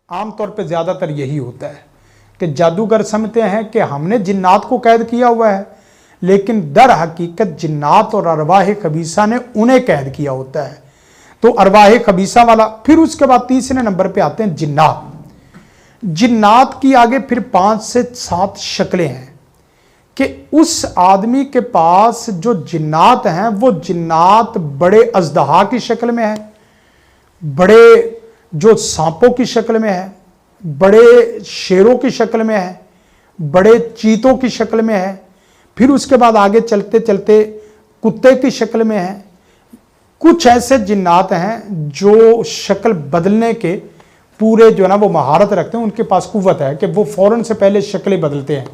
आम तौर पे ज़्यादातर यही होता है कि जादूगर समझते हैं कि हमने जिन्नात को कैद किया हुआ है, लेकिन दर हकीकत जिन्नात और अरवाह खबीसा ने उन्हें कैद किया होता है। तो अरवाह खबीसा वाला। फिर उसके बाद तीसरे नंबर पे आते हैं जिन्नात। जिन्नात की आगे फिर 5 से 7 शक्लें हैं कि उस आदमी के पास जो जिन्नात हैं वो जिन्नात बड़े अजदहा की शक्ल में है, बड़े जो सांपों की शक्ल में है, बड़े शेरों की शक्ल में है, बड़े चीतों की शक्ल में है, फिर उसके बाद आगे चलते चलते कुत्ते की शक्ल में है। कुछ ऐसे जिन्नात हैं जो शक्ल बदलने के पूरे जो है ना वो महारत रखते हैं, उनके पास कुव्वत है कि वो फौरन से पहले शक्लें बदलते हैं।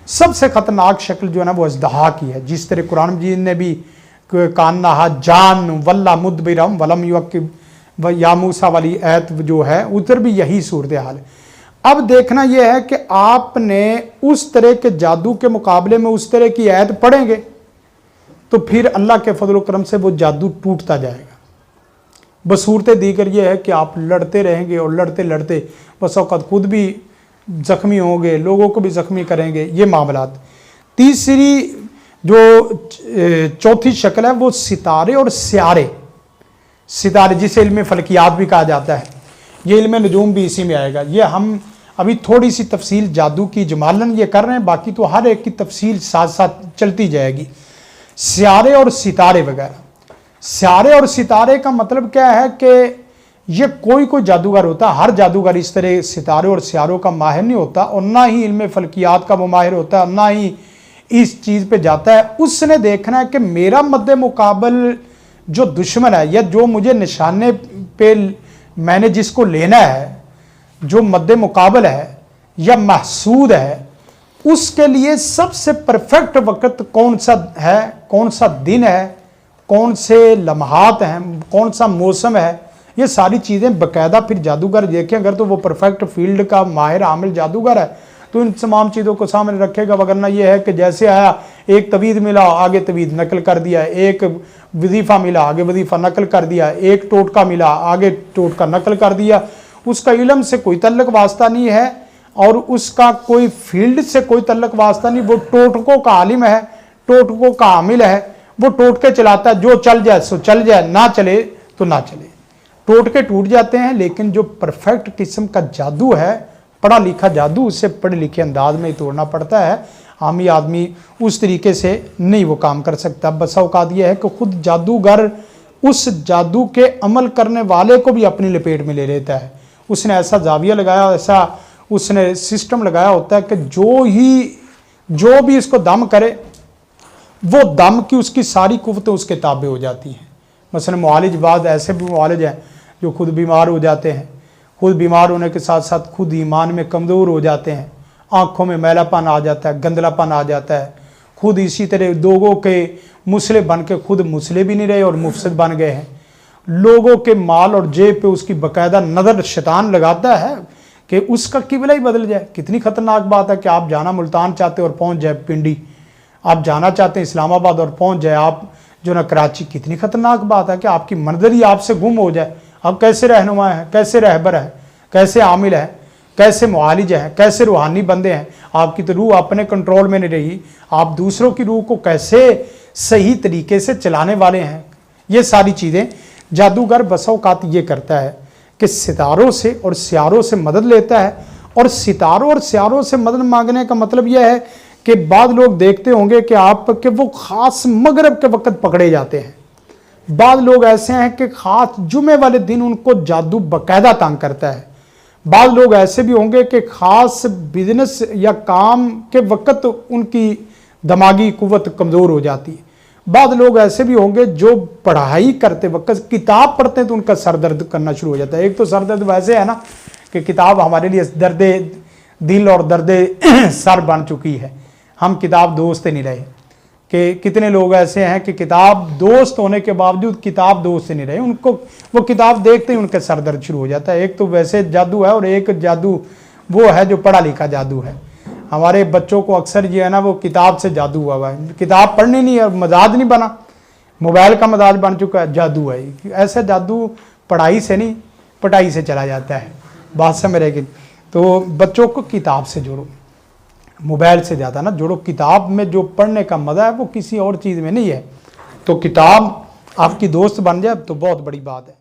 सबसे खतरनाक शक्ल जो है ना वो अजदहा की है, जिस तरह कुरान मजीद ने भी कान्ना जान वल्ला मुदबिरम वलम युक्की या मूसा वाली आयत जो है उधर भी यही सूरत हाल है। अब देखना यह है कि आपने उस तरह के जादू के मुकाबले में उस तरह की आयत पढ़ेंगे तो फिर अल्लाह के फजल करम से वो जादू टूटता जाएगा। बसूरत दीगर ये है कि आप लड़ते रहेंगे और लड़ते लड़ते बस औक़त खुद भी ज़ख्मी होंगे, लोगों को भी ज़ख्मी करेंगे, ये मामलात। तीसरी जो चौथी शक्ल है वो सितारे और स्यारे। सितारे जिसे इल्म फलकियात भी कहा जाता है, ये इल्म नजूम भी इसी में आएगा। ये हम अभी थोड़ी सी तफसील जादू की जमालन ये कर रहे हैं, बाकी तो हर एक की तफसील साथ साथ चलती जाएगी। स्यारे और सितारे वगैरह। स्यारे और सितारे का मतलब क्या है कि ये कोई जादूगर होता है, हर जादूगर इस तरह सितारे और स्यारों का माहिर नहीं होता, और ना ही इल्म फलकियात का वो माहिर होता है, ना ही इस चीज़ पे जाता है। उसने देखना है कि मेरा मद्दे मुकाबल जो दुश्मन है या जो मुझे निशाने पे मैंने जिसको लेना है, जो मद्दे मुकाबल है या महसूद है, उसके लिए सबसे परफेक्ट वक्त कौन सा है, कौन सा दिन है, कौन से लम्हात हैं, कौन सा मौसम है, ये सारी चीज़ें बाकायदा फिर जादूगर देखें। अगर तो वो परफेक्ट फील्ड का माहिर आमिल जादूगर है तो इन तमाम चीज़ों को सामने रखेगा, वगरना ये है कि जैसे आया एक तवीज़ मिला आगे तवीज़ नकल कर दिया, एक वजीफ़ा मिला आगे वजीफ़ा नकल कर दिया, एक टोटका मिला आगे टोटका नकल कर दिया। उसका इल्म से कोई तल्लक वास्ता नहीं है और उसका कोई फील्ड से कोई तल्लक वास्ता नहीं। वो टोटकों का आलिम है, टोटकों का आमिल है, वो टोटके चलाता है, जो चल जाए सो चल जाए, ना चले तो ना चले। टोटके टूट जाते हैं, लेकिन जो परफेक्ट किस्म का जादू है, पढ़ा लिखा जादू, उससे पढ़े लिखे अंदाज में ही तोड़ना पड़ता है। आमी आदमी उस तरीके से नहीं वो काम कर सकता। बस औकात यह है कि खुद जादूगर उस जादू के अमल करने वाले को भी अपनी लपेट में ले लेता है। उसने ऐसा जाविया लगाया, ऐसा उसने सिस्टम लगाया होता है कि जो भी इसको दम करे वो दम की उसकी सारी कुव्वतें उसके ताबे हो जाती हैं। मसलन मुआलिज, बाद ऐसे भी मुआलिज हैं जो खुद बीमार हो जाते हैं, खुद बीमार होने के साथ साथ खुद ईमान में कमज़ोर हो जाते हैं, आँखों में मैलापन आ जाता है, गंदलापन आ जाता है, खुद इसी तरह लोगों के मुसले बन के खुद मुसले भी नहीं रहे और मुफसद बन गए हैं। लोगों के माल और जेब पे उसकी बाकायदा नज़र शैतान लगाता है कि उसका किबला ही बदल जाए। कितनी ख़तरनाक बात है कि आप जाना मुल्तान चाहते और पहुँच जाए पिंडी, आप जाना चाहते हैं इस्लामाबाद और पहुँच जाए आप जो ना कराची। कितनी ख़तरनाक बात है कि आपकी मंजर ही आपसे गुम हो जाए। आप कैसे रहनुमा हैं, कैसे रहबर हैं, कैसे आमिल हैं, कैसे मुआलिज हैं, कैसे रूहानी बंदे हैं। आपकी तो रूह अपने कंट्रोल में नहीं रही, आप दूसरों की रूह को कैसे सही तरीके से चलाने वाले हैं। ये सारी चीज़ें जादूगर बस औक़ात ये करता है कि सितारों से और स्यारों से मदद लेता है। और सितारों और स्यारों से मदद मांगने का मतलब यह है कि बाद लोग देखते होंगे कि आप के वो ख़ास मगरब के वक्त पकड़े जाते हैं। बाद लोग ऐसे हैं कि ख़ास जुमे वाले दिन उनको जादू बाकायदा तंग करता है। बाद लोग ऐसे भी होंगे कि ख़ास बिजनेस या काम के वक्त उनकी दिमागी कुव्वत कमज़ोर हो जाती है। बाद लोग ऐसे भी होंगे जो पढ़ाई करते वक्त किताब पढ़ते हैं तो उनका सर दर्द करना शुरू हो जाता है। एक तो सर दर्द वैसे है ना कि किताब हमारे लिए दर्द दिल और दर्द सर बन चुकी है, हम किताब दोस्त नहीं रहे। कि कितने लोग ऐसे हैं कि किताब दोस्त होने के बावजूद किताब दोस्त नहीं रहे, उनको वो किताब देखते ही उनका सर दर्द शुरू हो जाता है। एक तो वैसे जादू है और एक जादू वो है जो पढ़ा लिखा जादू है। हमारे बच्चों को अक्सर ये है ना वो किताब से जादू हुआ है, किताब पढ़नी नहीं है, मजाज नहीं बना, मोबाइल का मजाज बन चुका है, जादू है। ऐसा जादू पढ़ाई से नहीं पटाई से चला जाता है। बात समझ रहे कि तो बच्चों को किताब से जोड़ो, मोबाइल से ज़्यादा ना जोड़ो। किताब में जो पढ़ने का मज़ा है वो किसी और चीज़ में नहीं है। तो किताब आपकी दोस्त बन जाए तो बहुत बड़ी बात है।